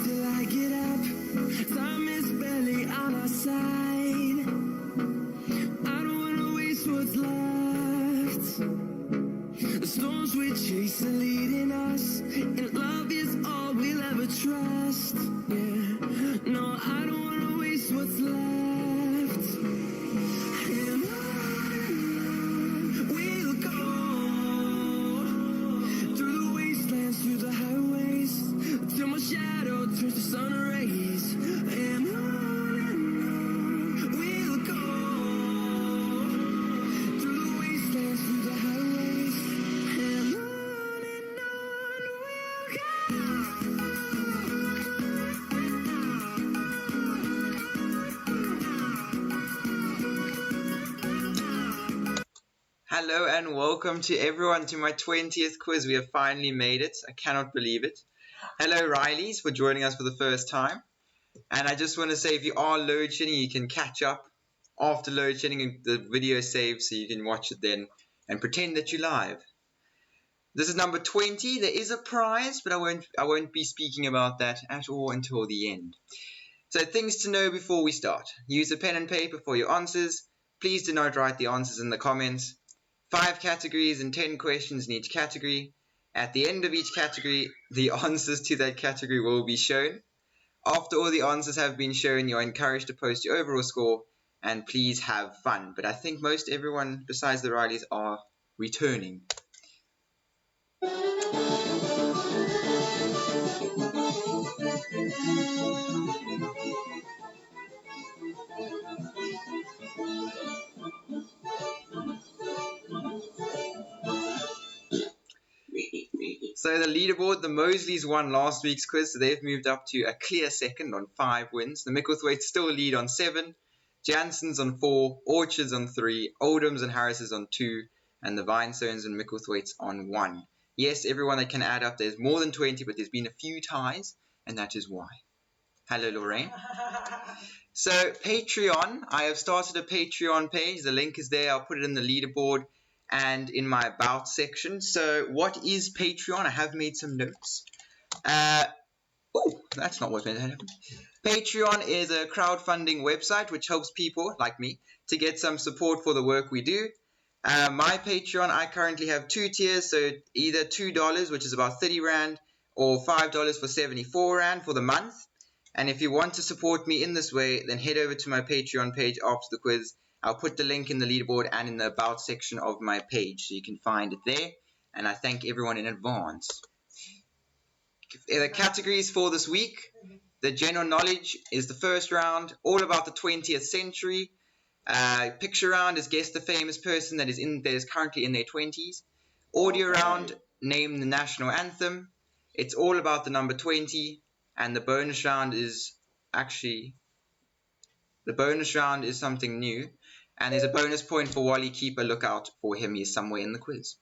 Till I get up, time is barely on our side. I don't wanna waste what's left. The storms we chase are leading us, and love is all we'll ever trust. Yeah, no, I don't wanna waste what's left. And on we'll go, through the wastelands, through the highways, till my shadow turns to sun rays. And on we'll go, through the wastelands, through the highways, and on we'll go. Hello and welcome to everyone to my 20th quiz. We have finally made it. I cannot believe it. Hello Rileys for joining us for the first time. And I just want to say, if you are load shedding, you can catch up after load shedding. The video saves so you can watch it then and pretend that you're live. This is number 20. There is a prize, but I won't be speaking about that at all until the end. So things to know before we start. Use a pen and paper for your answers. Please do not write the answers in the comments. 5 categories and 10 questions in each category. At the end of each category, the answers to that category will be shown. After all the answers have been shown, you're encouraged to post your overall score and please have fun. But I think most everyone besides the Rileys are returning. So the leaderboard, the Mosleys won last week's quiz, so they've moved up to a clear second on 5 wins. The Micklethwaites still lead on 7, Janssen's on 4, Orchards on 3, Oldham's and Harris's on 2, and the Vinestones and Micklethwaites on 1. Yes, everyone that can add up, there's more than 20, but there's been a few ties, and that is why. Hello, Lorraine. So, Patreon. I have started a Patreon page. The link is there. I'll put it in the leaderboard and in my About section. So, what is Patreon? I have made some notes. Oh, that's not what's meant to happen. Patreon is a crowdfunding website which helps people like me to get some support for the work we do. My Patreon, I currently have 2 tiers, so either $2, which is about 30 Rand, or $5 for 74 Rand for the month. And if you want to support me in this way, then head over to my Patreon page after the quiz. I'll put the link in the leaderboard and in the About section of my page, so you can find it there. And I thank everyone in advance. The categories for this week: the general knowledge is the first round, all about the 20th century. Picture round is guess the famous person that is currently in their 20s. Audio round, name the national anthem. It's all about the number 20. And the bonus round is something new. And there's a bonus point for Wally. Keep a lookout for him. He's somewhere in the quiz.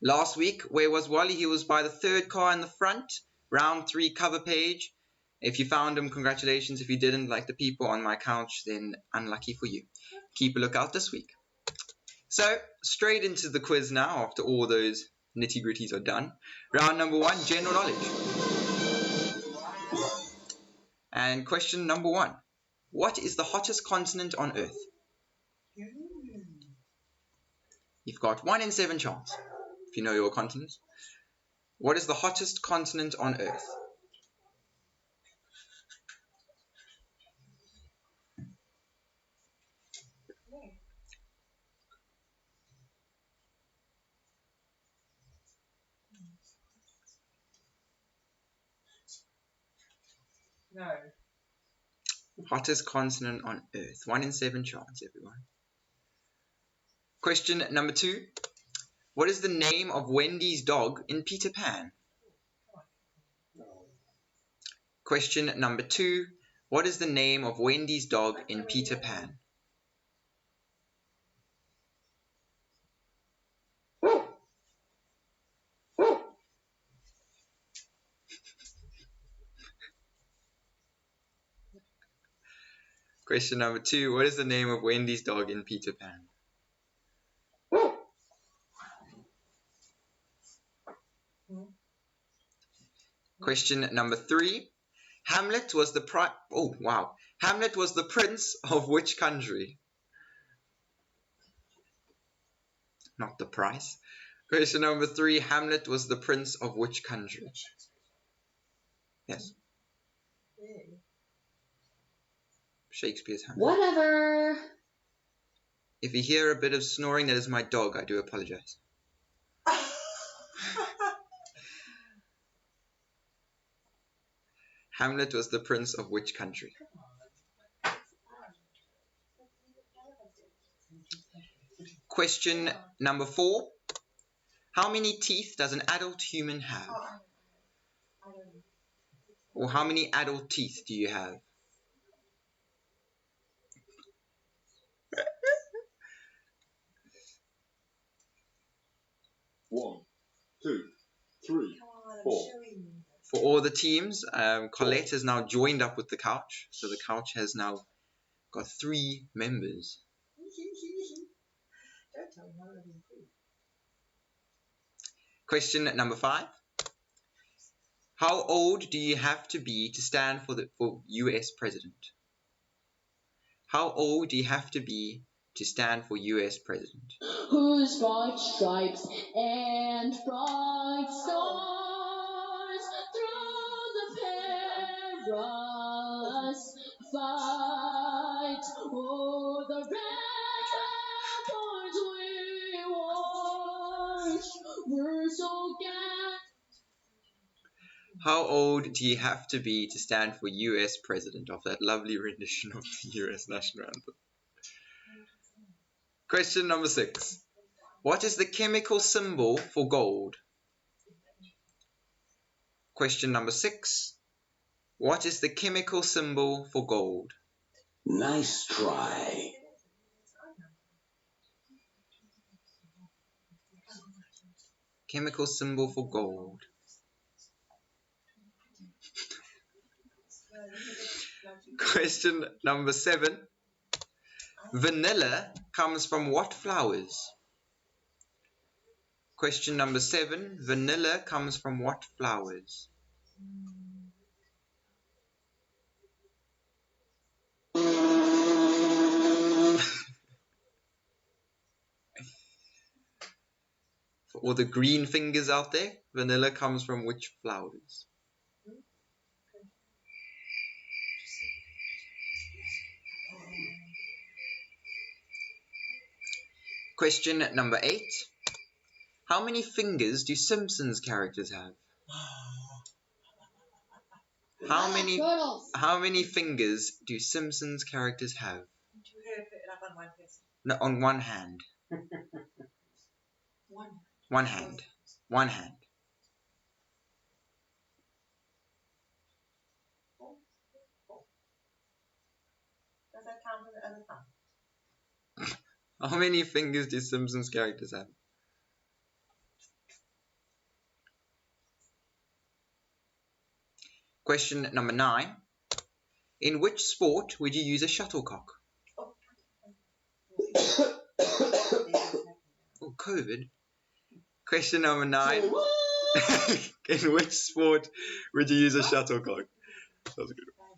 Last week, where was Wally? He was by the 3rd car in the front, round 3 cover page. If you found him, congratulations. If you didn't, like the people on my couch, then unlucky for you. Keep a lookout this week. So, straight into the quiz now, after all those nitty-gritties are done. Round number 1, general knowledge. And question number 1. What is the hottest continent on Earth? You've got 1 in 7 chance, if you know your continents. What is the hottest continent on Earth? No. Hottest continent on Earth. 1 in 7 chance, everyone. Question number 2. What is the name of Wendy's dog in Peter Pan? Question number 2. What is the name of Wendy's dog in Peter Pan? Question number 2. What is the name of Wendy's dog in Peter Pan? Question number 3. Hamlet was the prince of which country? Not the price. Question number 3. Hamlet was the prince of which country? Yes. Shakespeare's Hamlet. Whatever. If you hear a bit of snoring, that is my dog. I do apologize. Hamlet was the prince of which country? Question number 4. How many teeth does an adult human have? Or how many adult teeth do you have? One, 2, 3, 4. For all the teams, Colette has now joined up with the couch. So the couch has now got 3 members. Question number 5. How old do you have to be to stand for US president? How old do you have to be to stand for US president? Whose bright stripes and bright stars through the perilous fight o'er the ramparts we watched were so gallant. How old do you have to be to stand for US president, of that lovely rendition of the US national anthem? Question number 6. What is the chemical symbol for gold? Question number 6. What is the chemical symbol for gold? Nice try. Chemical symbol for gold. Question number 7. Vanilla comes from what flowers? Question number 7. Vanilla comes from what flowers? For all the green fingers out there, vanilla comes from which flowers? Question number 8. How many fingers do Simpsons characters have? How many fingers do Simpsons characters have? No, on one hand. One hand. One hand. Does that count for the other thumb? How many fingers do Simpsons characters have? Question number 9. In which sport would you use a shuttlecock? Oh, COVID. Question number 9. In which sport would you use a shuttlecock? That was a good one.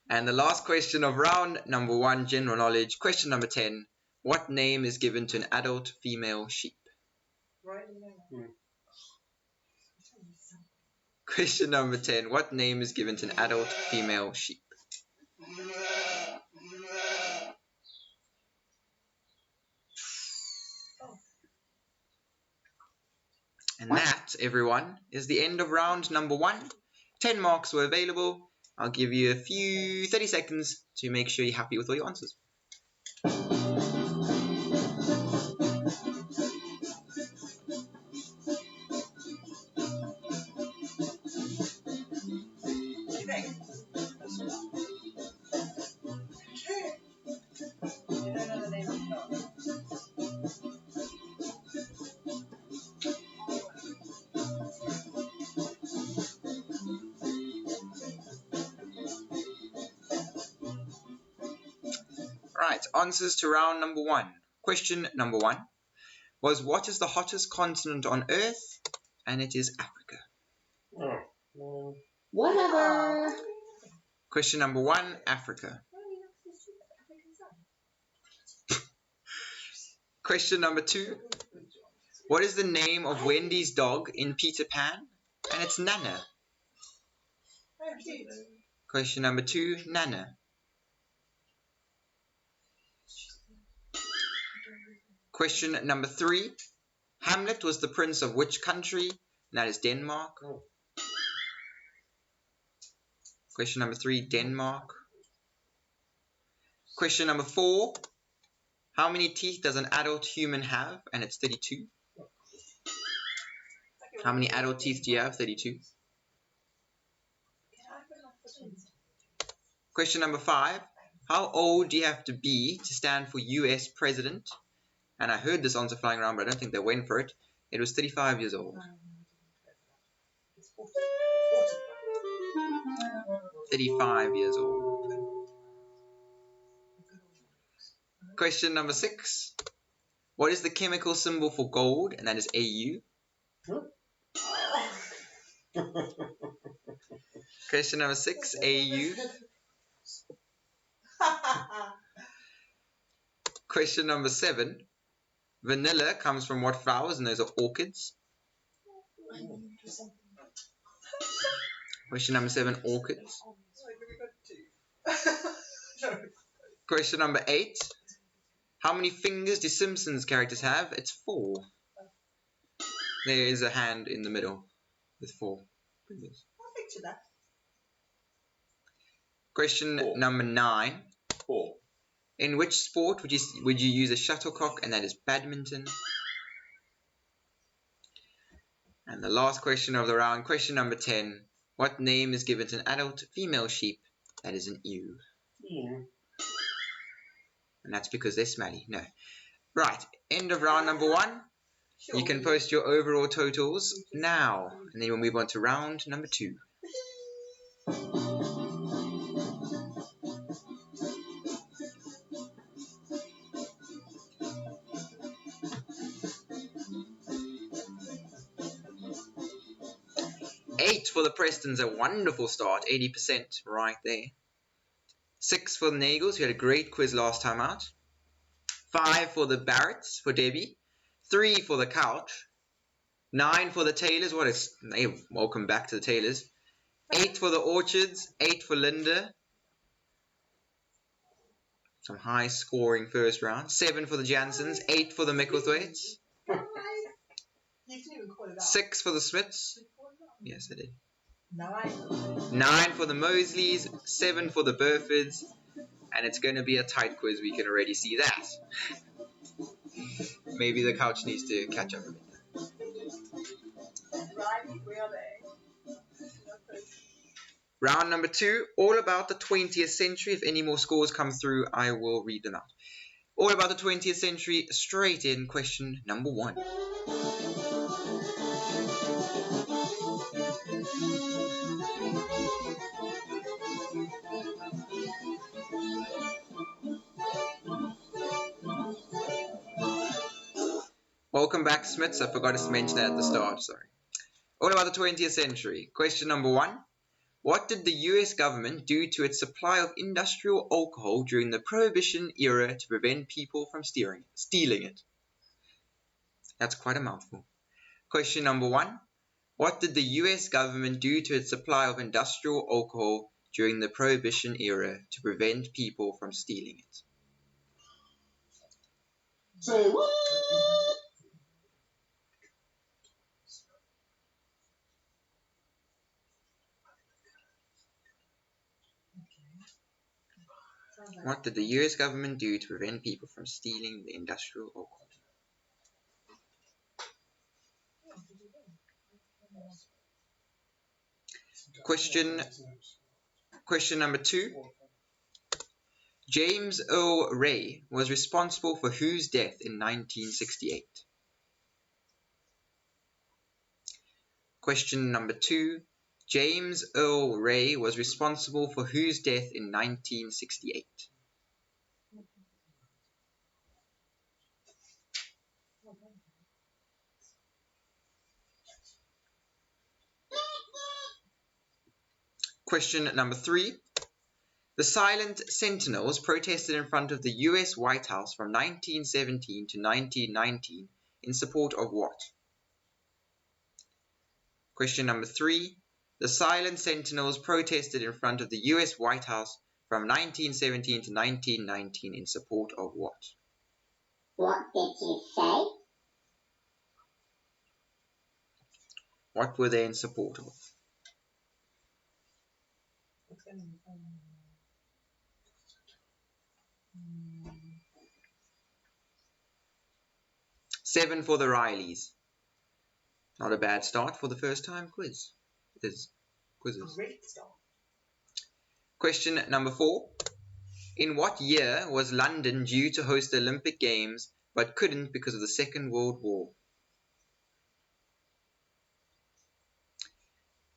And the last question of round number 1, general knowledge. Question number 10. What name is given to an adult female sheep? Question number 10. What name is given to an adult female sheep? And that, everyone, is the end of round number 1. 10 marks were available. I'll give you a few 30 seconds to make sure you're happy with all your answers. Right, answers to round number 1. Question number 1 was, what is the hottest continent on Earth? And it is Africa. Whatever. Question number 1, Africa. Question number 2, what is the name of Wendy's dog in Peter Pan? And it's Nana. Question number 2, Nana. Question number 3, Hamlet was the prince of which country? And that is Denmark. Question number 3, Denmark. Question number 4, how many teeth does an adult human have? And it's 32. How many adult teeth do you have? 32. Question number 5, how old do you have to be to stand for US president? And I heard this answer flying around, but I don't think they went for it. It was 35 years old. 35 years old. Question number 6. What is the chemical symbol for gold? And that is AU. Question number 6, AU. Question number 7. Vanilla comes from what flowers? And those are orchids. Question number 7, orchids. Question number 8. How many fingers do Simpsons characters have? It's 4. There is a hand in the middle with 4 fingers. Question number 9. 4. In which sport would you use a shuttlecock, and that is badminton? And the last question of the round, question number 10. What name is given to an adult female sheep? That is an ewe. And that's because they're smelly. No. Right, end of round number 1. You can post your overall totals now. And then we'll move on to round number 2. Eight for the Prestons, a wonderful start, 80% right there. 6 for the Nagels, who had a great quiz last time out. 5 for the Barretts, for Debbie. 3 for the Couch. 9 for the Taylors, welcome back to the Taylors. 8 for the Orchards, 8 for Linda. Some high scoring first round. 7 for the Jansons, 8 for the Micklethwaites. 6 for the Smiths. Yes, I did. 9 for the Mosleys, 7 for the Burfords, and it's going to be a tight quiz. We can already see that. Maybe the Couch needs to catch up a bit. Round number 2, all about the 20th century. If any more scores come through, I will read them out. All about the 20th century, straight in, question number 1. Welcome back, Smiths. I forgot to mention that at the start, sorry. All about the 20th century. Question number 1. What did the US government do to its supply of industrial alcohol during the Prohibition era to prevent people from stealing it? That's quite a mouthful. Question number 1. What did the US government do to its supply of industrial alcohol during the Prohibition era to prevent people from stealing it? Say what? What did the US government do to prevent people from stealing the industrial alcohol? Question number 2. James Earl Ray was responsible for whose death in 1968? Question number 2. James Earl Ray was responsible for whose death in 1968? Question number 3. The Silent Sentinels protested in front of the US White House from 1917 to 1919 in support of what? Question number 3. The Silent Sentinels protested in front of the US White House from 1917 to 1919 in support of what? What did you say? What were they in support of? Seven for the Rileys. Not a bad start for the first time quizzes. Great start. Question number 4. In what year was London due to host the Olympic Games but couldn't because of the Second World War?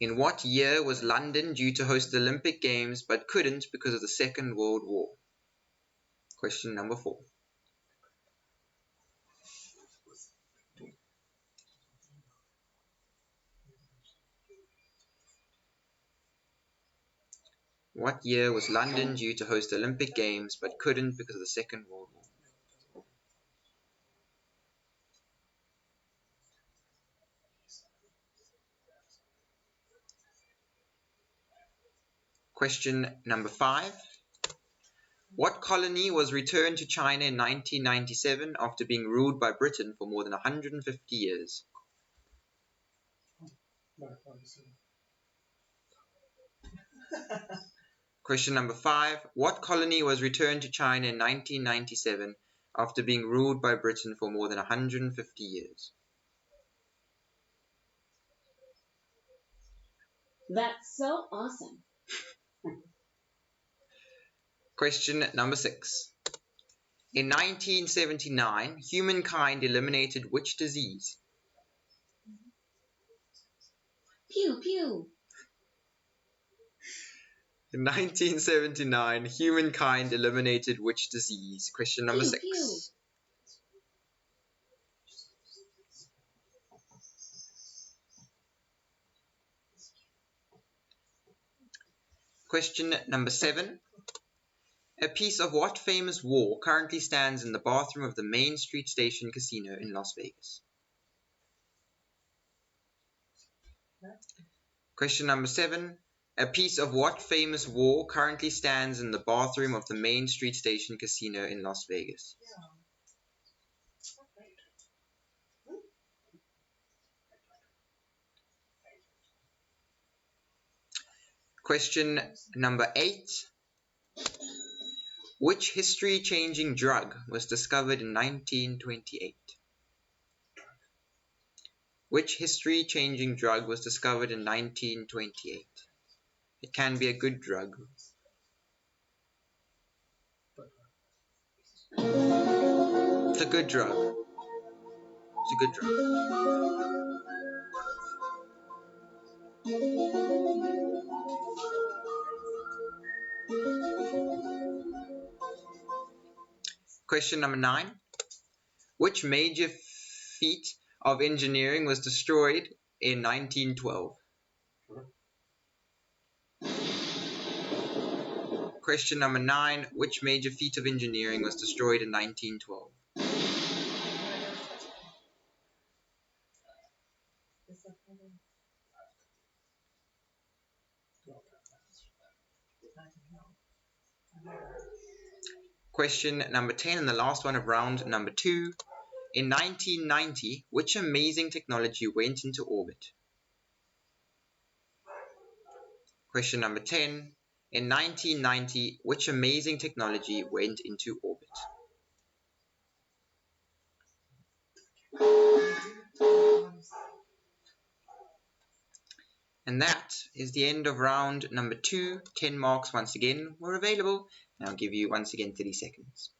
In what year was London due to host the Olympic Games but couldn't because of the Second World War? Question number 4. What year was London due to host the Olympic Games but couldn't because of the Second World War? Question number 5. What colony was returned to China in 1997 after being ruled by Britain for more than 150 years? Question number 5. What colony was returned to China in 1997 after being ruled by Britain for more than 150 years? That's so awesome. Question number 6. In 1979, humankind eliminated which disease? Pew, pew. In 1979, humankind eliminated which disease? Question number Pew, 6. pew. Question number 7. A piece of what famous wall currently stands in the bathroom of the Main Street Station Casino in Las Vegas? Question number 7. A piece of what famous wall currently stands in the bathroom of the Main Street Station Casino in Las Vegas? Question number 8. Which history-changing drug was discovered in 1928? Which history-changing drug was discovered in 1928? It can be a good drug. It's a good drug. It's a good drug. Question number 9. Which major feat of engineering was destroyed in 1912? Question number 9. Which major feat of engineering was destroyed in 1912? Question number 10 and the last one of round number 2. In 1990, which amazing technology went into orbit? Question number 10. In 1990, which amazing technology went into orbit? And that is the end of round number 2. 10 marks once again were available. And I'll give you once again 30 seconds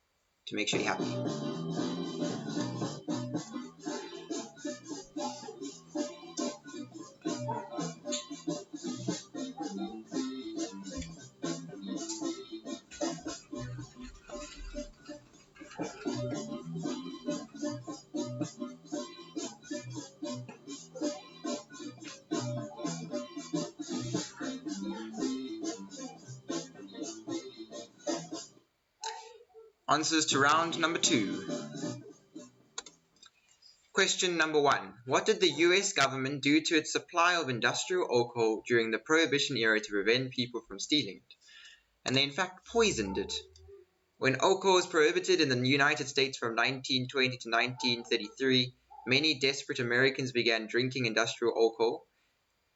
to make sure you're happy. Answers to round number 2. Question number 1. What did the US government do to its supply of industrial alcohol during the Prohibition era to prevent people from stealing it? And they in fact poisoned it. When alcohol was prohibited in the United States from 1920 to 1933, many desperate Americans began drinking industrial alcohol,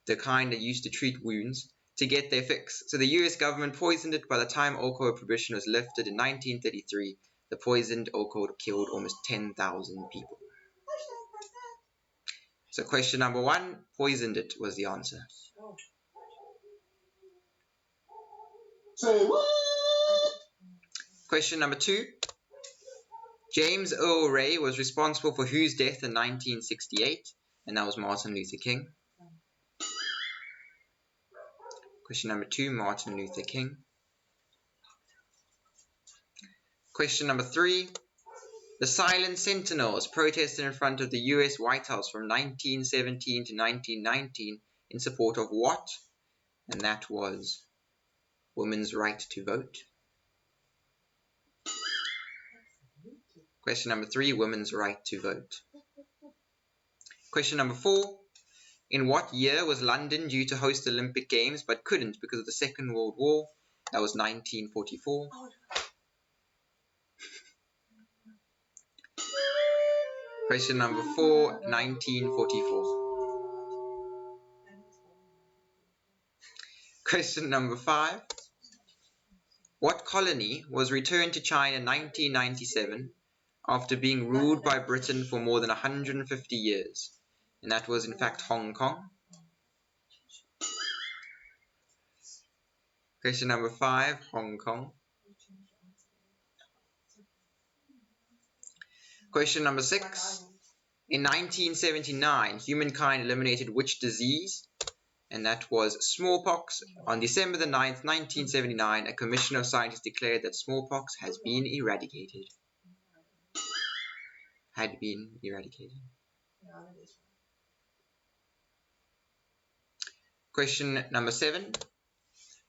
the kind that used to treat wounds, to get their fix. So the US government poisoned it. By the time alcohol prohibition was lifted in 1933, the poisoned alcohol killed almost 10,000 people. So question number 1, poisoned it was the answer. Say what? Question number 2. James Earl Ray was responsible for whose death in 1968? And that was Martin Luther King. Question number 2, Martin Luther King. Question number 3. The Silent Sentinels protested in front of the US White House from 1917 to 1919 in support of what? And that was women's right to vote. Question number 3, women's right to vote. Question number 4. In what year was London due to host the Olympic Games but couldn't because of the Second World War? That was 1944. Question number 4, 1944. Question number 5. What colony was returned to China in 1997 after being ruled by Britain for more than 150 years? And that was in fact Hong Kong. Question number 5, Hong Kong. Question number 6. In 1979, humankind eliminated which disease? And that was smallpox. On December the 9th, 1979, a commission of scientists declared that smallpox has been eradicated. Had been eradicated. Question number 7.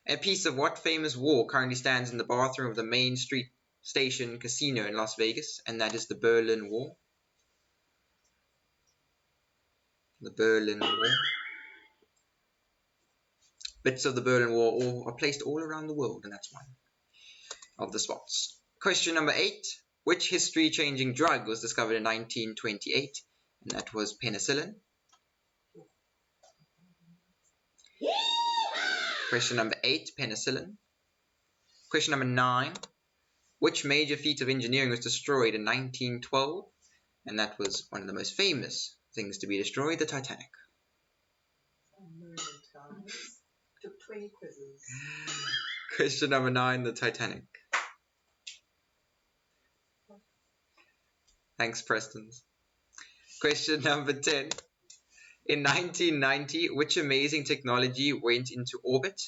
A piece of what famous wall currently stands in the bathroom of the Main Street Station Casino in Las Vegas? And that is the Berlin Wall. The Berlin Wall. Bits of the Berlin Wall are placed all around the world, and that's one of the spots. Question number 8. Which history-changing drug was discovered in 1928? And that was penicillin. Question number 8, penicillin. Question number 9. Which major feat of engineering was destroyed in 1912? And that was one of the most famous things to be destroyed, the Titanic. Took 20 quizzes. Question number 9, the Titanic. Thanks, Preston. Question number 10. In 1990, which amazing technology went into orbit?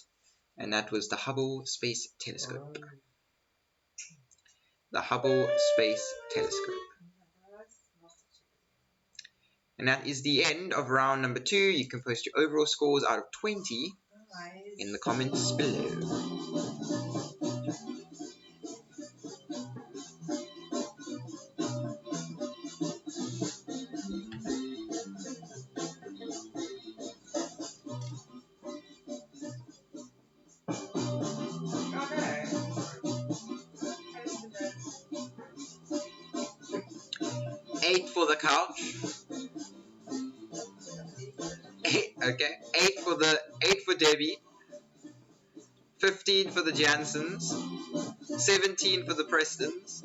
And that was the Hubble Space Telescope. The Hubble Space Telescope. And that is the end of round number 2. You can post your overall scores out of 20 in the comments below. Eight for the couch. Okay, 8 for Debbie, 15 for the Jansons, 17 for the Prestons,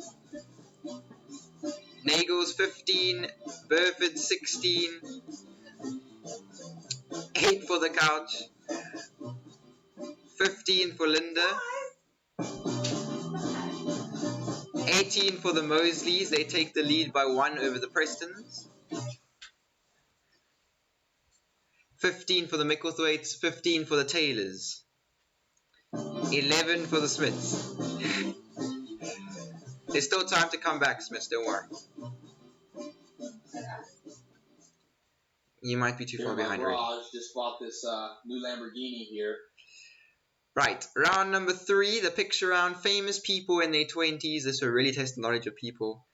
Nagels 15, Burford 16, 8 for the couch, 15 for Linda, 18 for the Mosleys, they take the lead by 1 over the Prestons. 15 for the Micklethwaites, 15 for the Taylors, 11 for the Smiths. There's still time to come back, Smiths, don't worry. You might be too far behind already. Just bought this new Lamborghini here. Right, round number 3, the picture round. Famous people in their 20s. This will really test the knowledge of people.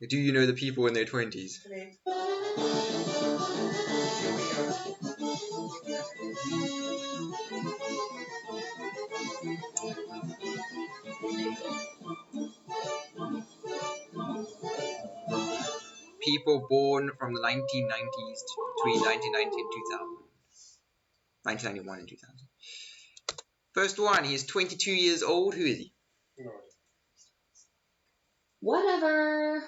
Do you know the people in their 20s? People born from the 1990s between 1990 and 2000. 1991 and 2000. First one, he is 22 years old. Who is he? Whatever.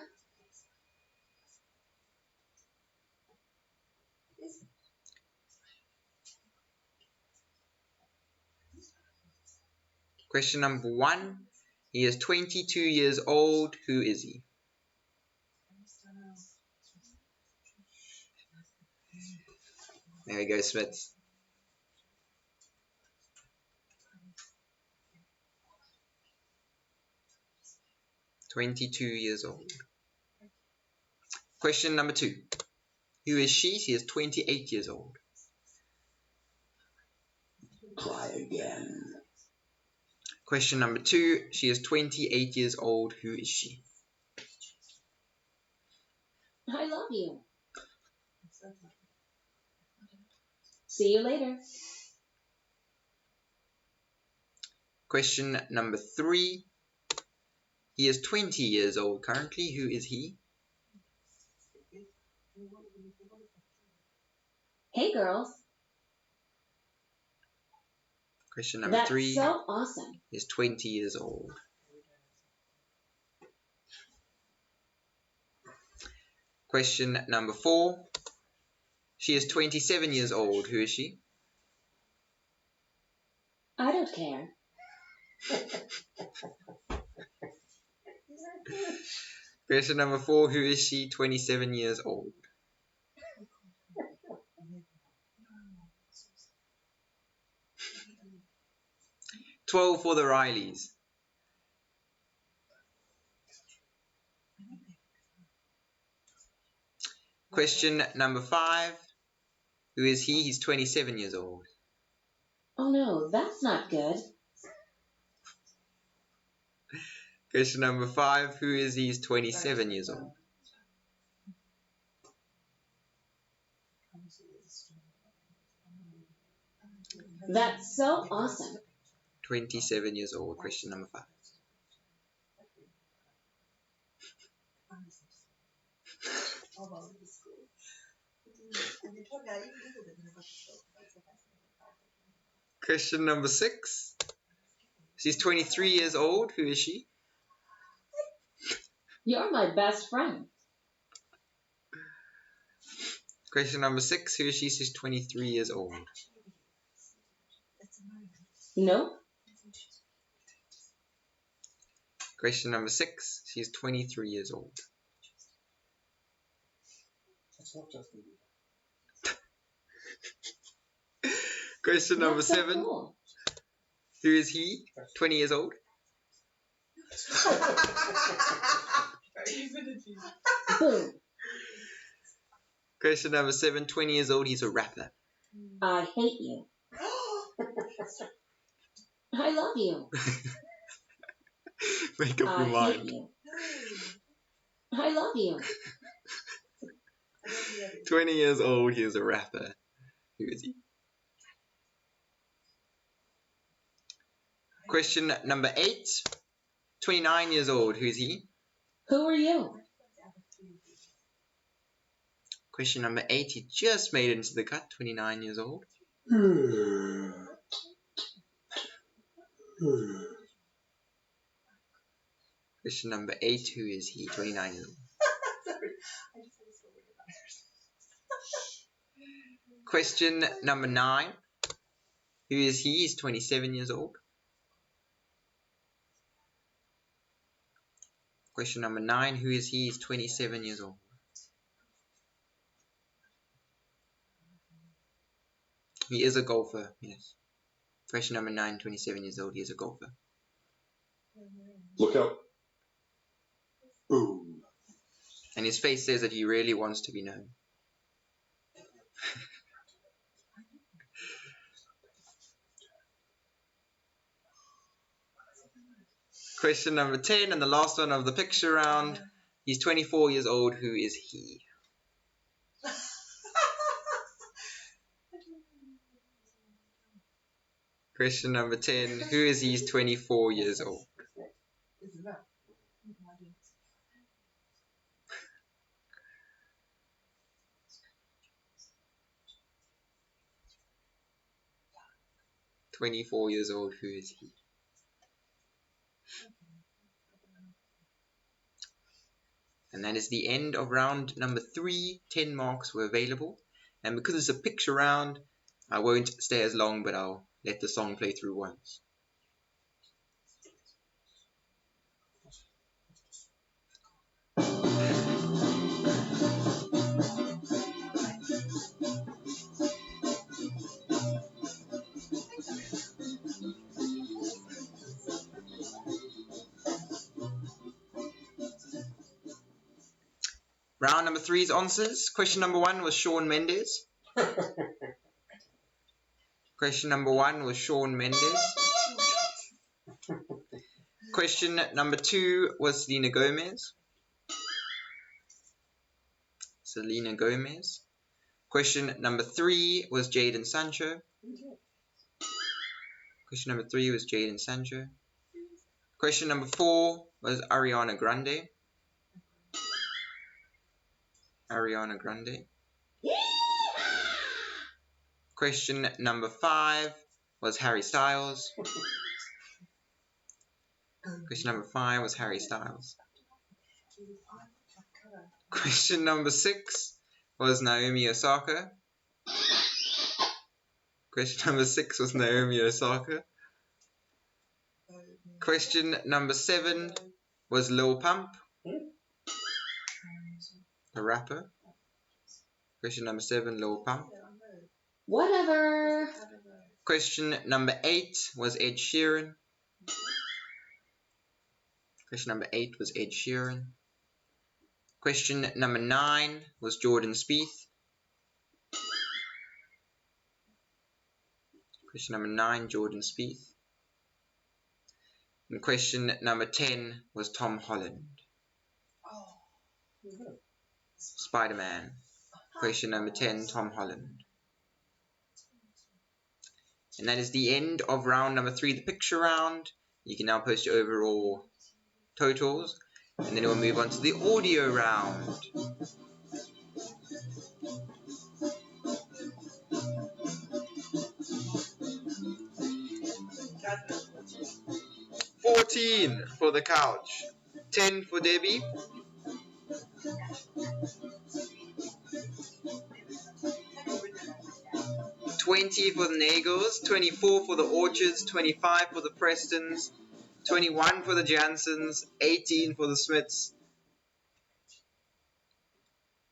Question number 1. He is 22 years old. Who is he? There we go, Smith. "22 years old." Question number 2. Who is she? She is 28 years old. Try again. Question number 2. She is 28 years old. Who is she? I love you. See you later. Question number 3. He is 20 years old currently. Who is he? Hey, girls. Question number That's 3 so awesome. is 20 years old. Question number 4. She is 27 years old. Who is she? I don't care. Question number 4. Who is she? 27 years old. $12 for the Rileys. Question number 5. Who is he? He's 27 years old. Oh no, that's not good. Question number 5. Who is he? He's 27 years old. That's so awesome. 27 years old. Question number 5. Question number 6. She's 23 years old. Who is she? You're my best friend. Question number 6. Who is she? She's 23 years old. Nope. Question number 6. She's 23 years old. That's not Justin Bieber. Question number That's so 7. cool. Who is he? 20 years old. Boom. Question number 7. 20 years old. He's a rapper. I hate you. I love you. Make up your I hate mind. you. I love you. 20 years old. He is a rapper. Who is he? Question number 8. 29 years old. Who is he? Who are you? Question number 8. He just made it into the cut. 29 years old. Question number 8. Who is he? 29 years old. Question number 9. Who is he? He's 27 years old. Question number 9. Who is he? He's 27 years old. He is a golfer, yes. Question number 9, 27 years old. He is a golfer. Look out. Boom. And his face says that he really wants to be known. Question number 10 and the last one of the picture round. He's 24 years old. Who is he? Question number 10. Who is he? He's 24 years old. "24 years old, who is he?" And that is the end of round number 3. 10 marks were available. And because it's a picture round, I won't stay as long, but I'll let the song play through once. Round number 3's answers. Question number 1 was Shawn Mendes. Question number 1 was Shawn Mendes. Question number 2 was Selena Gomez. Selena Gomez. Question number 3 was Jadon Sancho. Question number 3 was Jadon Sancho. Question number 4 was Ariana Grande. Ariana Grande. Question number 5 was Harry Styles. Question number 5 was Harry Styles. Question number 6 was Naomi Osaka. Question number 6 was Naomi Osaka. Question number 7 was Lil Pump, the rapper. Question number 7, Lil Pump. Whatever. Question number 8 was Ed Sheeran. Question number 8 was Ed Sheeran. Question number 9 was Jordan Spieth. Question number 9, Jordan Spieth. And question number 10 was Tom Holland. Spider-Man. Question number 10, Tom Holland. And that is the end of round number 3, the picture round. You can now post your overall totals. And then we'll move on to the audio round. $14 for the couch, $10 for Debbie, $20 for the Nagels, $24 for the Orchards, $25 for the Prestons, $21 for the Jansons, $18 for the Smiths,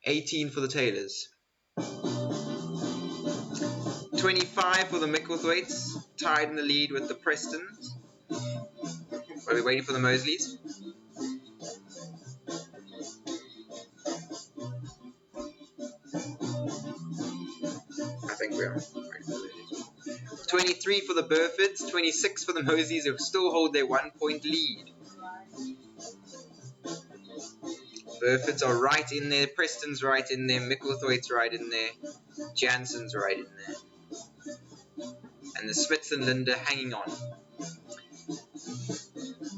$18 for the Taylors, $25 for the Micklethwaites, tied in the lead with the Prestons. Are we waiting for the Mosleys? I think we are. 23 for the Burfords, 26 for the Mosleys, who still hold their 1-point lead. Burfords are right in there, Preston's right in there, Micklethwaite's right in there, Janson's right in there. And the Smiths and Linda hanging on.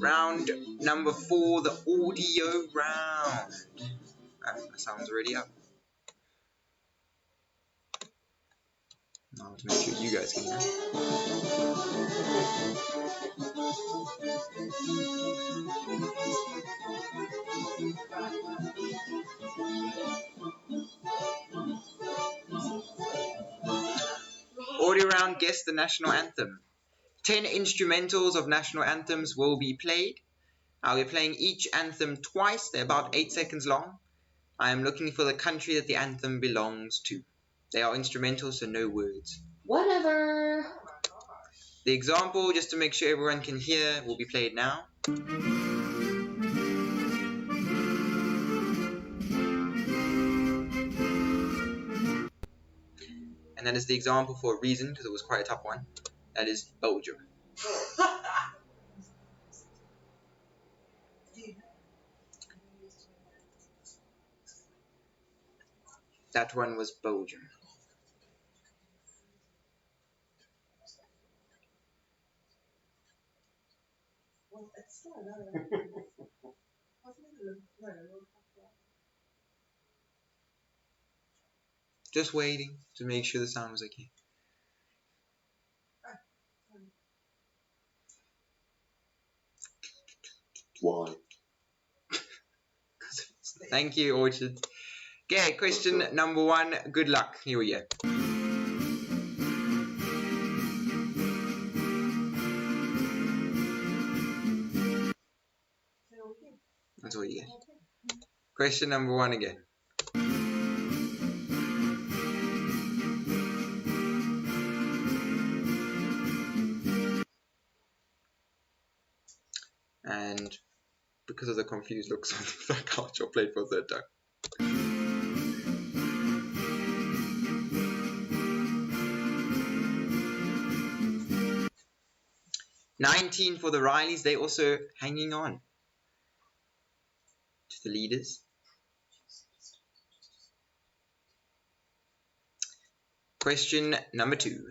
Round number 4, the audio round. My sound's already up. Now to make sure you guys can hear. Audio round, guess the national anthem. 10 instrumentals of national anthems will be played. I'll be playing each anthem twice. They're about 8 seconds long. I am looking for the country that the anthem belongs to. They are instrumental, so no words. Whatever. The example, just to make sure everyone can hear, will be played now. And that is the example for a reason, because it was quite a tough one. That is Belgium. That one was Belgium. Just waiting to make sure the sound was okay. Why? Thank you, Orchard. Okay, question number 1. Good luck. Here we go. That's all you get. Question number 1 again. And because of the confused looks on the couch, I'll play it for a third time. $19 for the Rileys. They also hanging on to the leaders. Question number 2.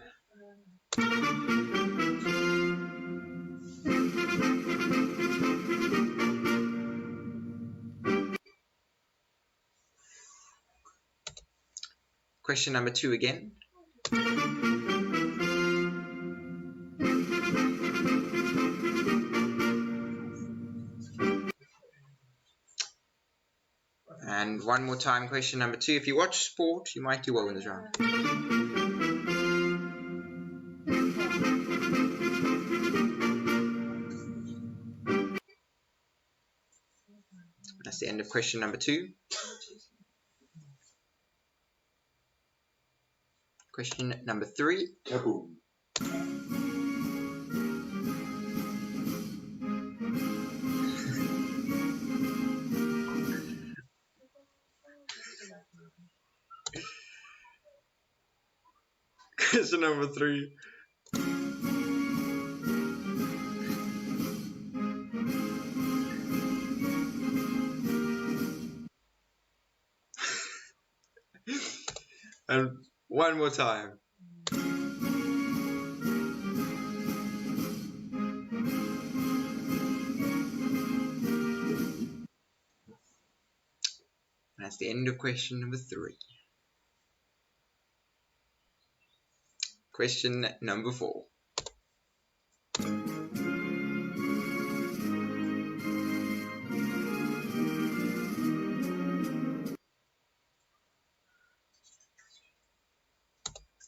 Question number 2 again. And one more time, question number 2. If you watch sport, you might do well in this round. That's the end of question number 2. Question number 3. Kaboom. Question number 3. And one more time. That's the end of question number 3. Question number 4.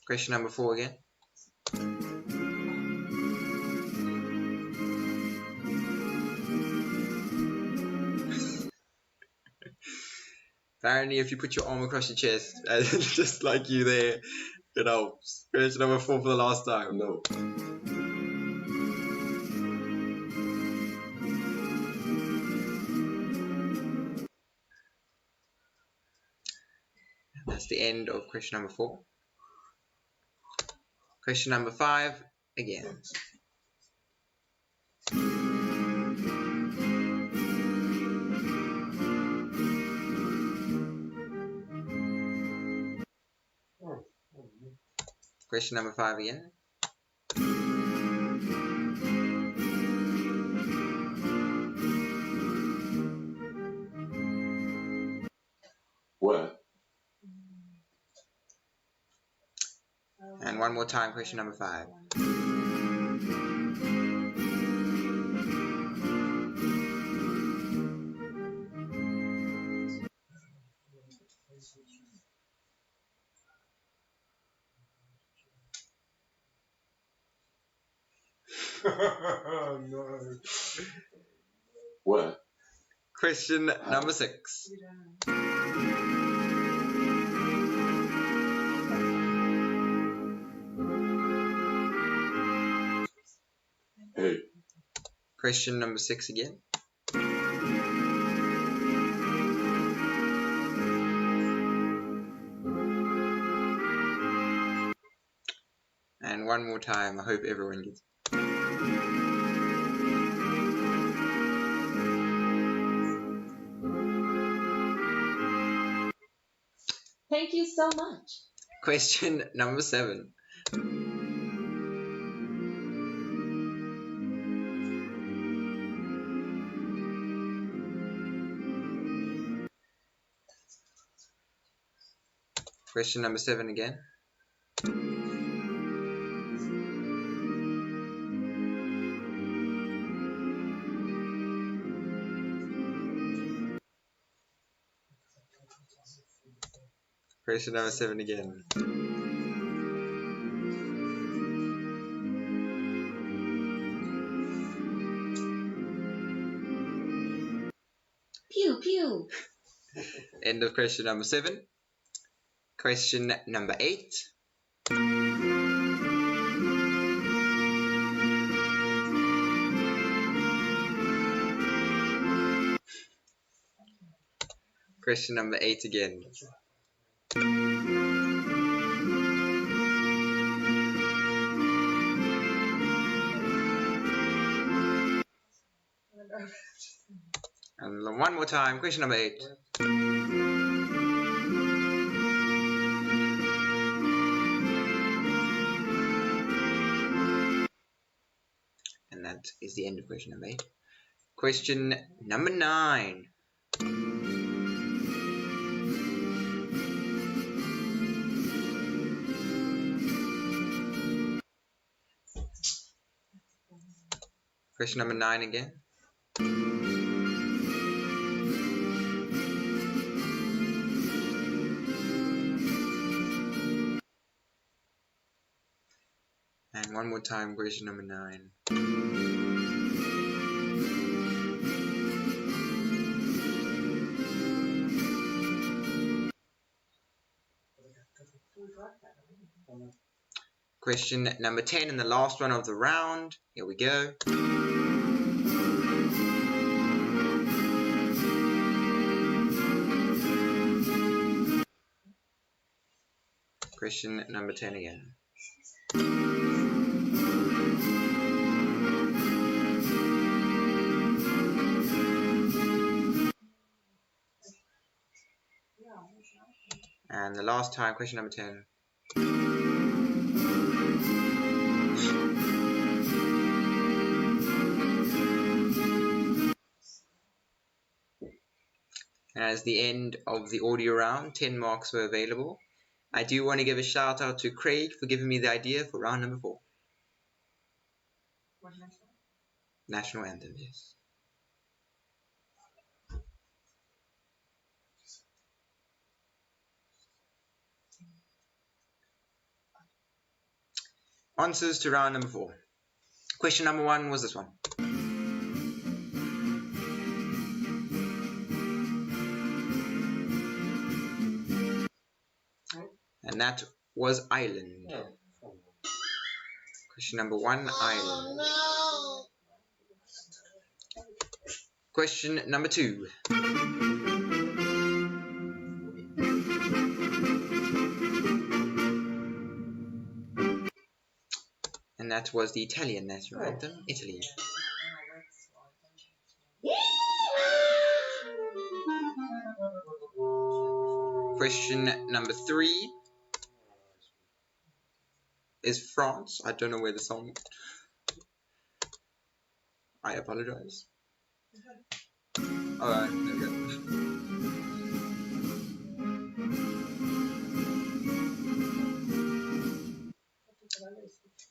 Question number 4 again. Apparently, if you put your arm across your chest, just like you there, it helps. Question number 4 for the last time. No. That's the end of question number 4. Question number 5 again. Question number 5 again. What? And one more time, question number 5. No. What? Question number 6. Hey. Question number 6 again. And one more time. I hope everyone gets it. Thank you so much. Question number 7. Question number 7 again. Question number 7 again. Pew, pew. End of question number 7. Question number 8. Question number 8 again. And one more time, question number 8. And that is the end of question number 8. Question number 9. Question number 9 again. One more time, question number 9. Question number 10 and the last one of the round. Here we go. Question number 10 again. And the last time, question number 10. As the end of the audio round, 10 marks were available. I do want to give a shout out to Craig for giving me the idea for round number 4. National Anthem, yes. Answers to round number 4. Question number 1 was this one. And that was Ireland. Question number 1, Ireland. No. Question number 2. And that was the Italian national anthem, Italy. Question number 3 is France. I don't know where the song is. I apologize. Alright, there we go.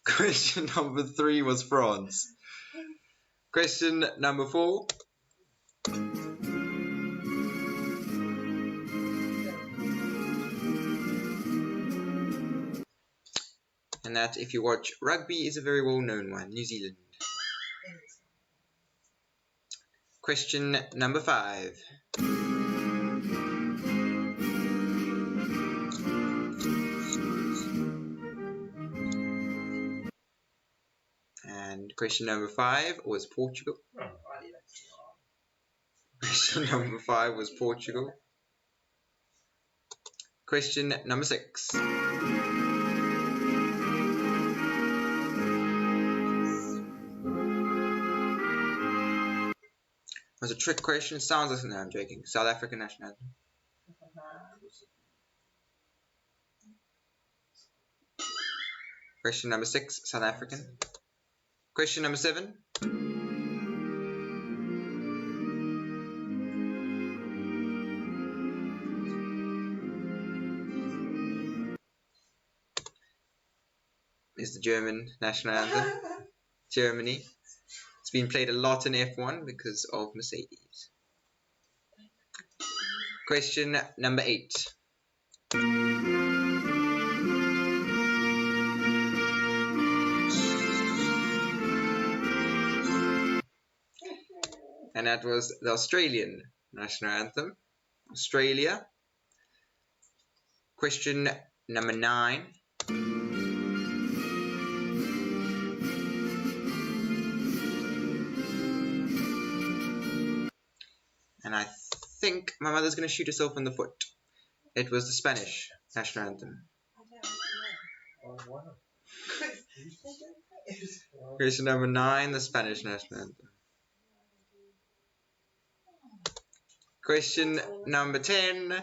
Question number 3 was France. Question number 4. And that, if you watch rugby, is a very well-known one, New Zealand. Question number 5. And question number 5 was Portugal. Question number 5 was Portugal. Question number 6. Was a trick question. Sounds like, no, I'm joking. South African national anthem. Question number 6, South African. Question number 7. Is the German national anthem. Germany. It's been played a lot in F1 because of Mercedes. Question number 8. And that was the Australian national anthem. Australia. Question number 9. And I think my mother's going to shoot herself in the foot. It was the Spanish national anthem. Question number 9, the Spanish national anthem. Question number 10.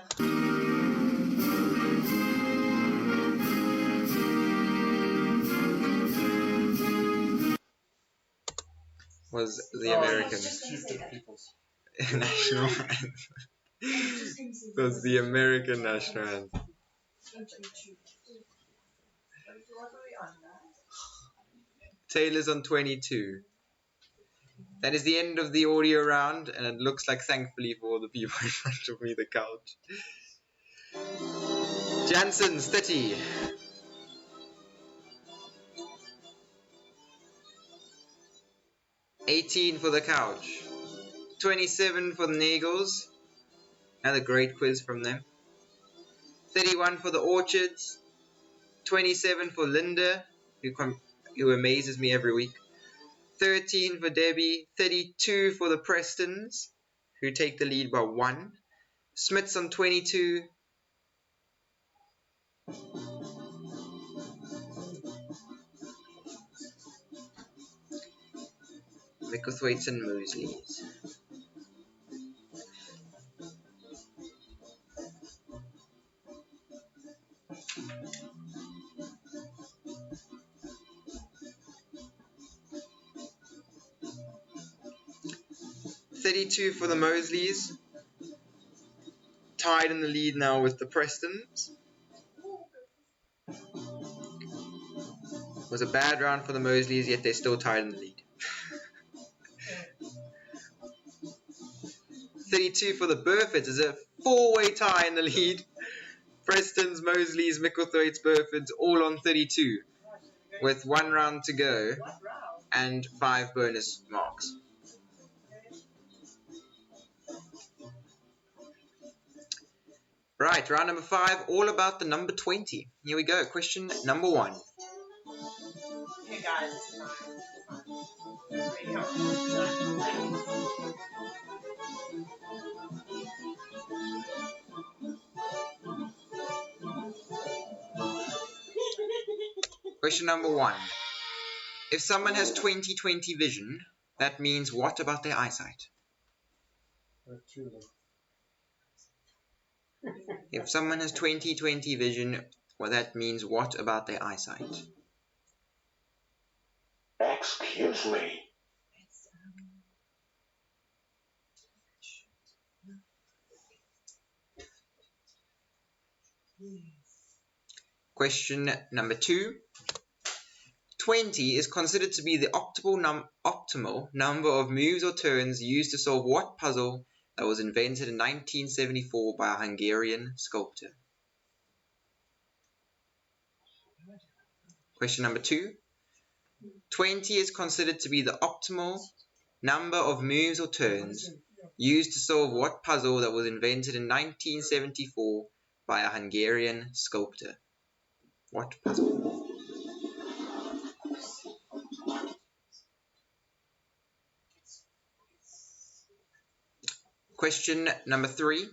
Was the American national anthem. Was the American national anthem. Taylor's on 22. That is the end of the audio round, and it looks like, thankfully for all the people in front of me, the couch. Jansen's 30. 18 for the couch. 27 for the Nagels. Another great quiz from them. 31 for the Orchards. 27 for Linda, who amazes me every week. 13 for Debbie. 32 for the Prestons, who take the lead by 1. Smith's on 22. Micklethwaites and Mosleys. .32 for the Mosleys. Tied in the lead now with the Prestons. It was a bad round for the Mosleys, yet they're still tied in the lead. 32 for the Burfords is a 4-way tie in the lead. Prestons, Mosleys, Micklethwaites, Burfords all on 32 with 1 round to go and 5 bonus marks. Right, round number 5, all about the number 20. Here we go. Question number 1. Hey guys, it's fine. It's fine. Question number 1. If someone has 20/20 vision, that means what about their eyesight? If someone has 20/20 vision, well, that means what about their eyesight? Excuse me. Question number 2. 20 is considered to be the optimal number of moves or turns used to solve what puzzle that was invented in 1974 by a Hungarian sculptor? Question number 2. 20 is considered to be the optimal number of moves or turns used to solve what puzzle that was invented in 1974 by a Hungarian sculptor? What puzzle? Question number 3.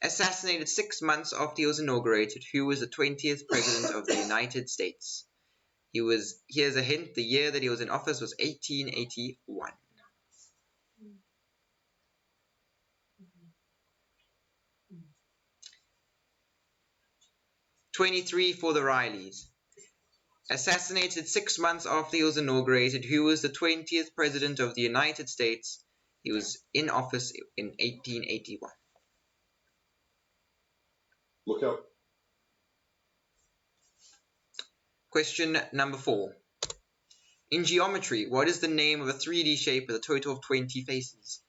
Assassinated 6 months after he was inaugurated, who was the 20th President of the United States? Here's a hint, the year that he was in office was 1881. .23 for the Rileys. Assassinated 6 months after he was inaugurated, who was the 20th President of the United States? He was in office in 1881. Look out. Question number 4. In geometry, what is the name of a 3D shape with a total of 20 faces?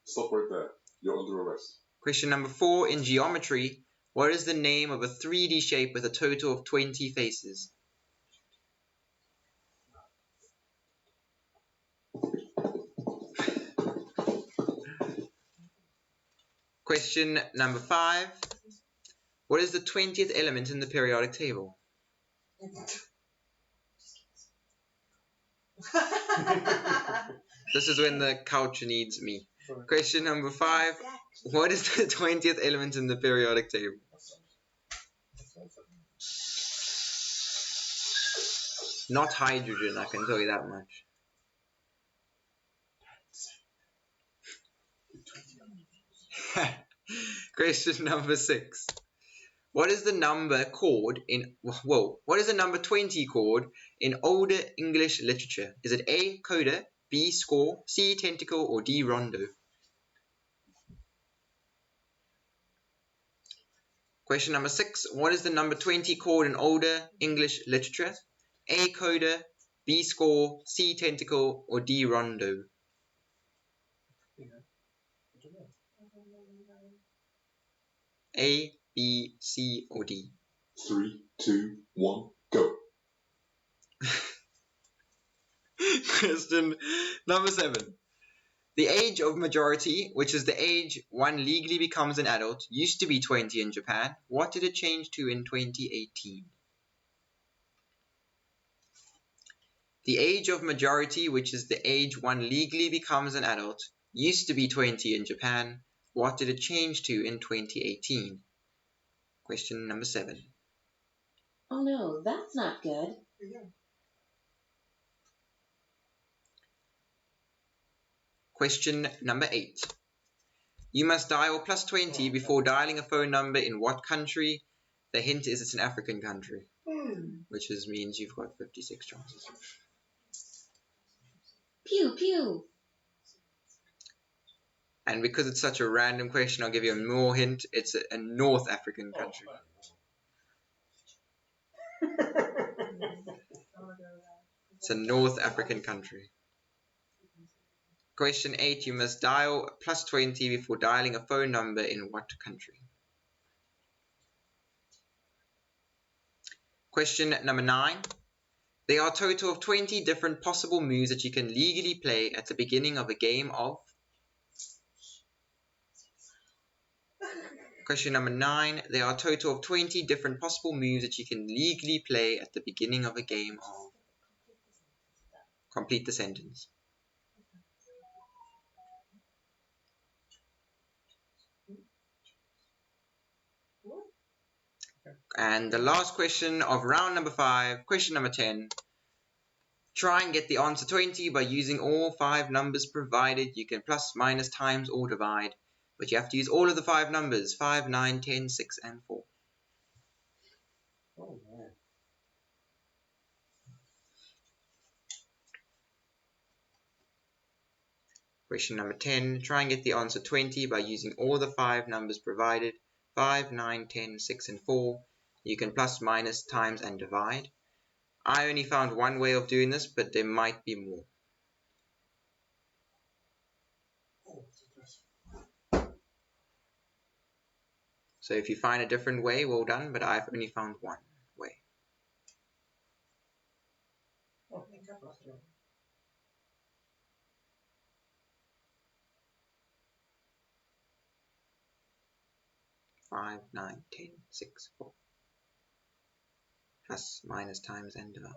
Stop right there. You're under arrest. Question number 4. In geometry, what is the name of a 3D shape with a total of 20 faces? Question number 5. What is the 20th element in the periodic table? This is when the culture needs me. Question number 5. What is the 20th element in the periodic table? Not hydrogen, I can tell you that much. Question number 6. What is the number chord in what is the number 20 chord in older English literature? Is it A, coda, B, score, C, tentacle, or D, rondo? Question number 6. What is the number 20 chord in older English literature? A, coda, B, score, C, tentacle, or D, rondo? A, B, C, or D? 3, 2, 1, go. Question number 7. The age of majority, which is the age one legally becomes an adult, used to be 20 in Japan. What did it change to in 2018? The age of majority, which is the age one legally becomes an adult, used to be 20 in Japan. What did it change to in 2018? Question number 7. Oh no, that's not good. Question number 8. You must dial +20 before dialing a phone number in what country? The hint is it's an African country, which means you've got 56 chances. Pew pew. And because it's such a random question, I'll give you a more hint. It's a North African country. It's a North African country. Question 8. You must dial +20 before dialing a phone number in what country? Question number 9. There are a total of 20 different possible moves that you can legally play at the beginning of a game of. Question number 9. There are a total of 20 different possible moves that you can legally play at the beginning of a game of. Complete the sentence. And the last question of round number 5, question number 10. Try and get the answer 20 by using all 5 numbers provided. You can plus, minus, times, or divide. But you have to use all of the 5 numbers, 5, 9, 10, 6, and 4. Oh, man. Question number 10. Try and get the answer 20 by using all the 5 numbers provided, 5, 9, 10, 6, and 4. You can plus, minus, times, and divide. I only found one way of doing this, but there might be more. So if you find a different way, well done, but I've only found one way. Five, 9, 10, 6, 4. Plus, minus, times, and divide.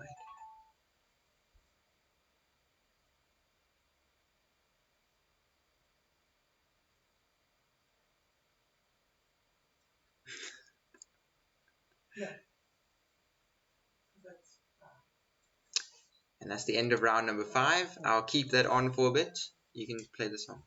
And that's the end of round number 5. I'll keep that on for a bit. You can play the song.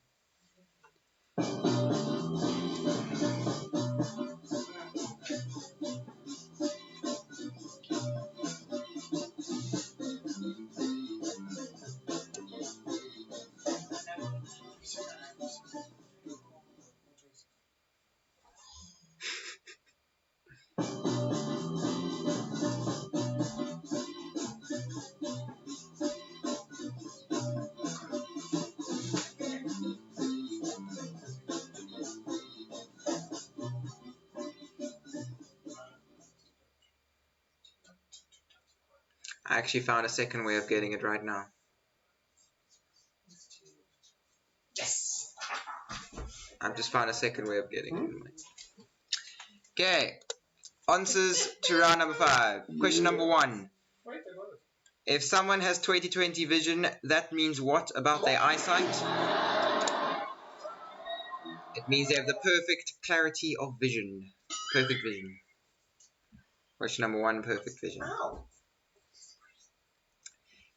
I actually found a second way of getting it right now. Yes! I've just found a second way of getting it. Okay, answers to round number 5. Question number 1. If someone has 20/20 vision, that means what about their eyesight? It means they have the perfect clarity of vision. Perfect vision. Question number 1, perfect vision.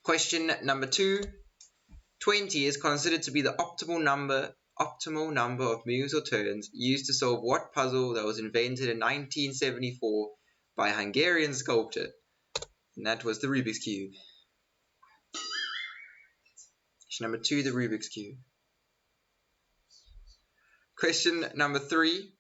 Question number 2. 20 is considered to be the optimal number of moves or turns used to solve what puzzle that was invented in 1974 by a Hungarian sculptor? And that was the Rubik's Cube. Question number 2, the Rubik's Cube. Question number 3.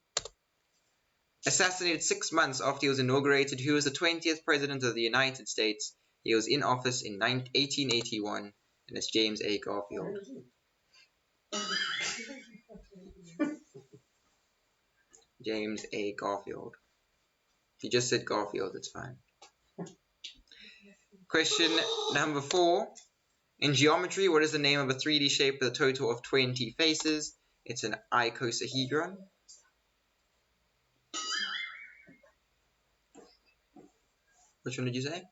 Assassinated 6 months after he was inaugurated, who was the 20th President of the United States? He was in office in 1881, and it's James A. Garfield. James A. Garfield. If you just said Garfield, it's fine. Question number 4. In geometry, what is the name of a 3D shape with a total of 20 faces? It's an icosahedron. Which one did you say?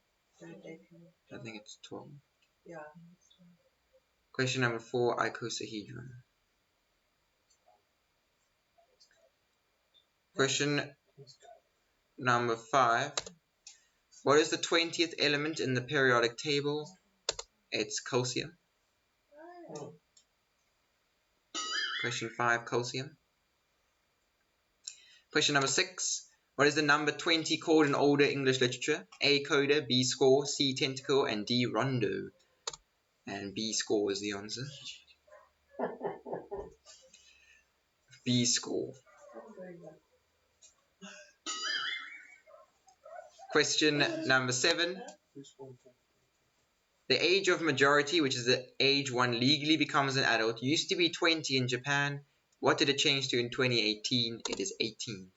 I think it's 12. Yeah. Question number 4, icosahedron. Question number 5. What is the 20th element in the periodic table? It's calcium. Question 5, calcium. Question number 6. What is the number 20 called in older English literature? A coda, B score, C tentacle, and D rondo. And B score is the answer. B score. Question number 7. The age of majority, which is the age one legally becomes an adult, used to be 20 in Japan. What did it change to in 2018? It is 18.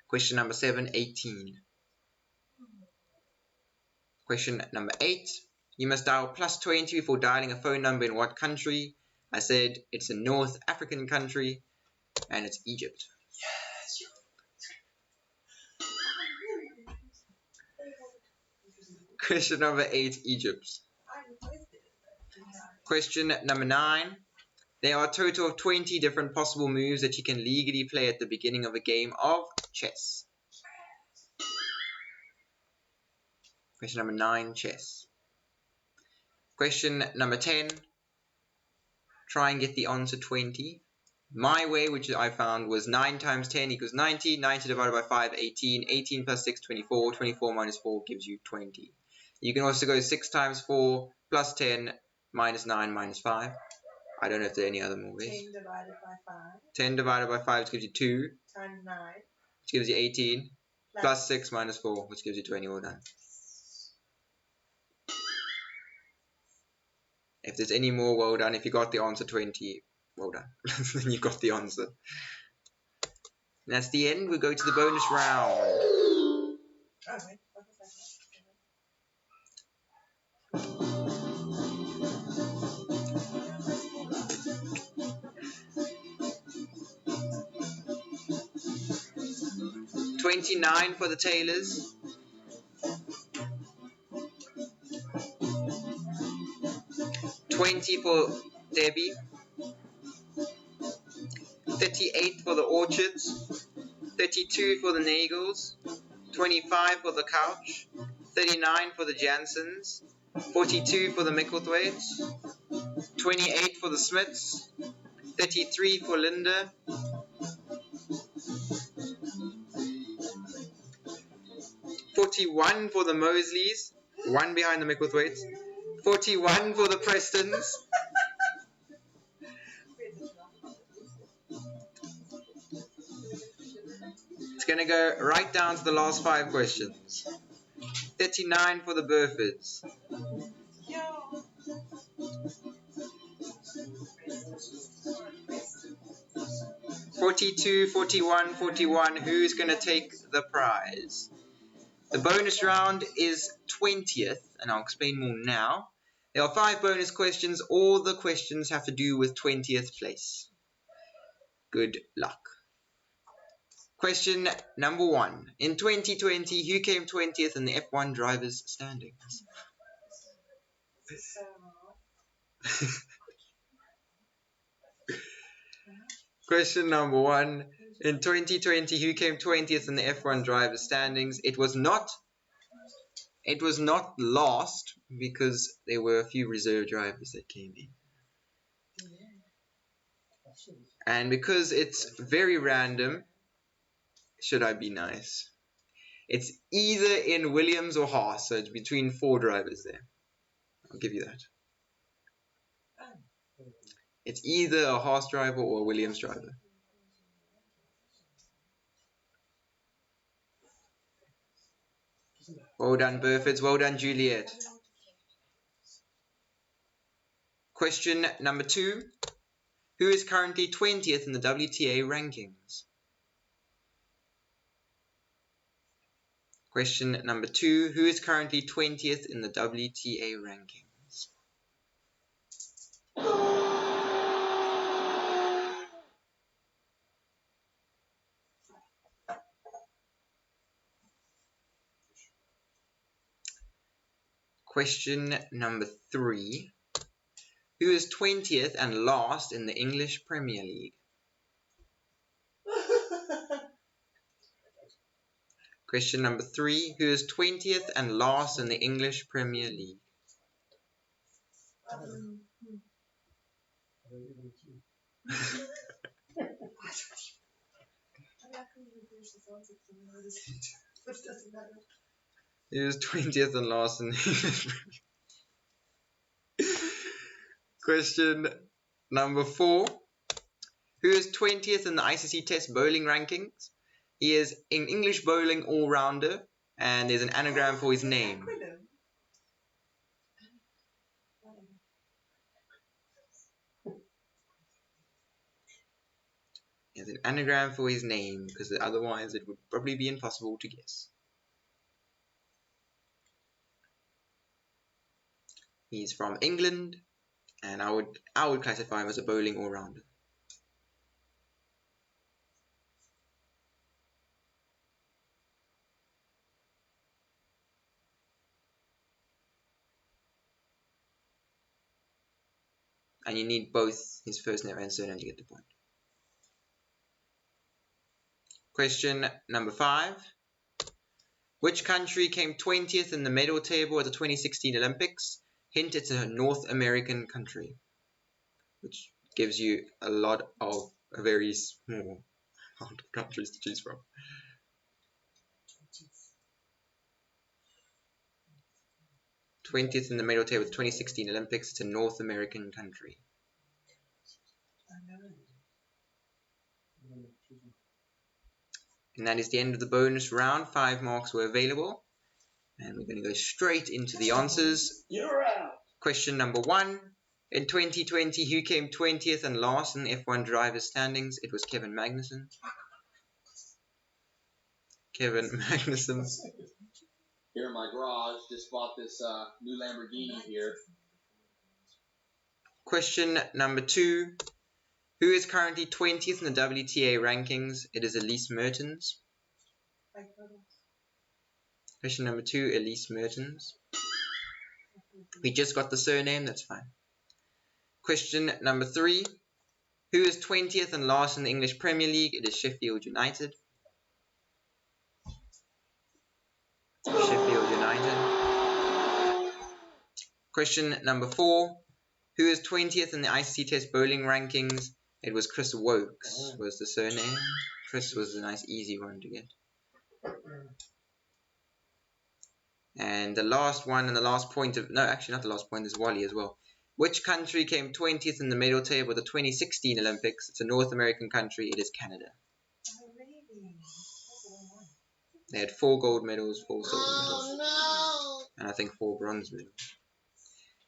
Question number 7, 18. Question number 8. You must dial +20 before dialing a phone number in what country? I said it's a North African country, and it's Egypt. Question number 8, Egypt. Question number 9. There are a total of 20 different possible moves that you can legally play at the beginning of a game of chess. Question number 9, chess. Question number 10. Try and get the answer 20. My way, which I found, was 9 times 10 equals 90. 90 divided by 5, 18. 18 plus 6, 24. 24 minus 4 gives you 20. You can also go 6 times 4 plus 10 minus 9 minus 5. I don't know if there are any other more ways. 10 divided by 5. 10 divided by 5 gives you 2. Times 9. Which gives you 18. Plus 6 minus 4, which gives you 20. Well done. If there's any more, well done. If you got the answer 20, well done. Then you got the answer. And that's the end. We go to the bonus round. Oh, wait. What was that? 29 for the Taylors. 20 for Debbie. 38 for the Orchards. 32 for the Nagels. 25 for the Couch. 39 for the Jansons. 42 for the Micklethwaites. 28 for the Smiths. 33 for Linda. 41 for the Mosleys, one behind the Micklethwaites. 41 for the Prestons. It's going to go right down to the last 5 questions. 39 for the Burfords. 42, 41, 41. Who's going to take the prize? The bonus round is 20th, and I'll explain more now. There are 5 bonus questions. All the questions have to do with 20th place. Good luck. Question number 1. In 2020, who came 20th in the F1 drivers' standings? Question number 1. In 2020, who came 20th in the F1 drivers' standings? It was not last, because there were a few reserve drivers that came in. And because it's very random, should I be nice? It's either in Williams or Haas, so it's between 4 drivers there. I'll give you that. It's either a Haas driver or a Williams driver. Well done, Burfords. Well done, Juliet. Question number 2. Who is currently 20th in the WTA rankings? Question number 2. Who is currently 20th in the WTA rankings? Question number 3. Who is 20th and last in the English Premier League? Question number 3. Who is 20th and last in the English Premier League? Who is 20th and last in the English Premier League? Question number 4. Who is 20th in the ICC Test bowling rankings? He is an English bowling all-rounder, and there's an anagram for his name. There's an anagram for his name, because otherwise it would probably be impossible to guess. He's from England, and I would classify him as a bowling all-rounder. And you need both his first name and surname to get the point. Question number 5. Which country came 20th in the medal table at the 2016 Olympics? Hint, it's a North American country, which gives you a lot of a very small amount of countries to choose from. '20th in the medal table at the 2016 Olympics. It's a North American country. And that is the end of the bonus round. 5 marks were available. And we're going to go straight into the answers. You're out. Question number 1. In 2020, who came 20th and last in the F1 drivers' standings? It was Kevin Magnussen. Kevin Magnussen. Here in my garage, just bought this new Lamborghini here. Question number 2. Who is currently 20th in the WTA rankings? It is Elise Mertens. Question number 2, Elise Mertens. We just got the surname, that's fine. Question number 3. Who is 20th and last in the English Premier League? It is Sheffield United. Sheffield United. Question number 4. Who is 20th in the ICC Test bowling rankings? It was Chris Wokes was the surname. Chris was a nice easy one to get. And the last one and the last point of... No, actually not the last point. There's Wally as well. Which country came 20th in the medal table at the 2016 Olympics? It's a North American country. It is Canada. They had 4 gold medals, 4 silver medals. And I think 4 bronze medals.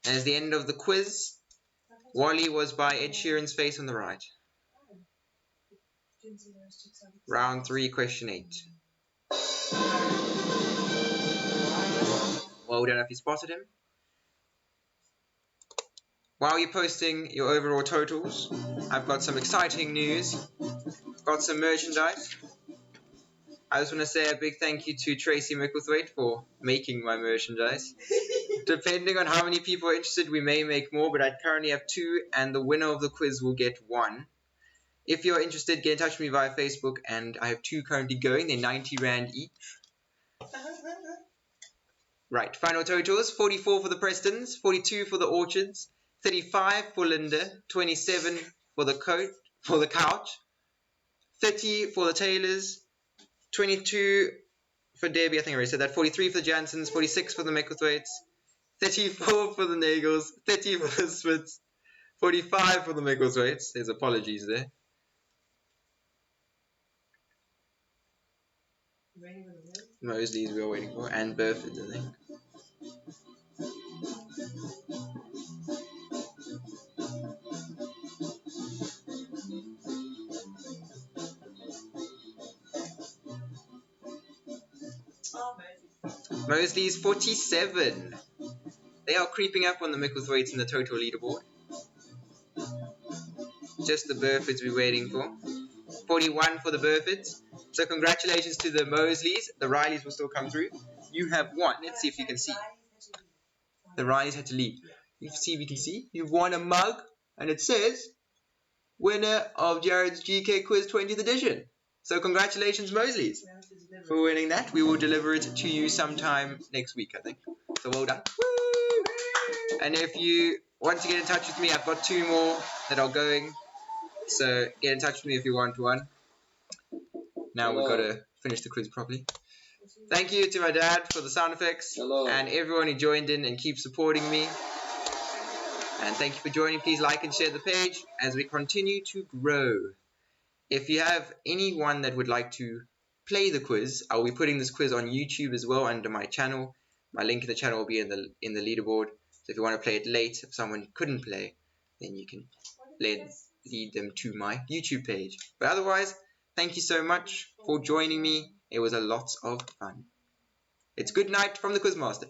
And as the end of the quiz, Wally was by Ed Sheeran's face on the right. Round 3, question 8. Well, we don't know if you spotted him. While you're posting your overall totals, I've got some exciting news. Got some merchandise. I just want to say a big thank you to Tracy Micklethwaite for making my merchandise. Depending on how many people are interested, we may make more, but I currently have 2, and the winner of the quiz will get 1. If you're interested, get in touch with me via Facebook, and I have 2 currently going. They're 90 Rand each. Right, final totals: 44 for the Prestons, 42 for the Orchards, 35 for Linda, 27 for the Couch, 30 for the Taylors, 22 for Debbie, I think I already said that, 43 for the Jansons, 46 for the Micklethwaites, 34 for the Nagels, 30 for the Smiths, 45 for the Micklethwaites. There's apologies there. Mosley's we are waiting for, and Burford, I think. Oh, amazing. Mosley's 47. They are creeping up on the Micklethwaites in the total leaderboard. Just the Burfords we're waiting for. 41 for the Burfords. So congratulations to the Mosleys. The Rileys will still come through. You have won. Let's see if you can see. The Rileys had to leave. Let's see if you can see. You've won a mug, and it says, winner of Jared's GK Quiz 20th edition. So congratulations, Mosleys, for winning that. We will deliver it to you sometime next week, I think. So well done. Woo! And if you want to get in touch with me, I've got 2 more that are going. So get in touch with me if you want one. Now we've got to finish the quiz properly. Thank you to my dad for the sound effects. Hello. And everyone who joined in and keeps supporting me. And thank you for joining. Please like and share the page as we continue to grow. If you have anyone that would like to play the quiz, I'll be putting this quiz on YouTube as well under my channel. My link in the channel will be in the leaderboard. So if you want to play it late, if someone couldn't play, then you can lead them to my YouTube page. But otherwise, thank you so much for joining me. It was a lot of fun. It's good night from the Quizmaster.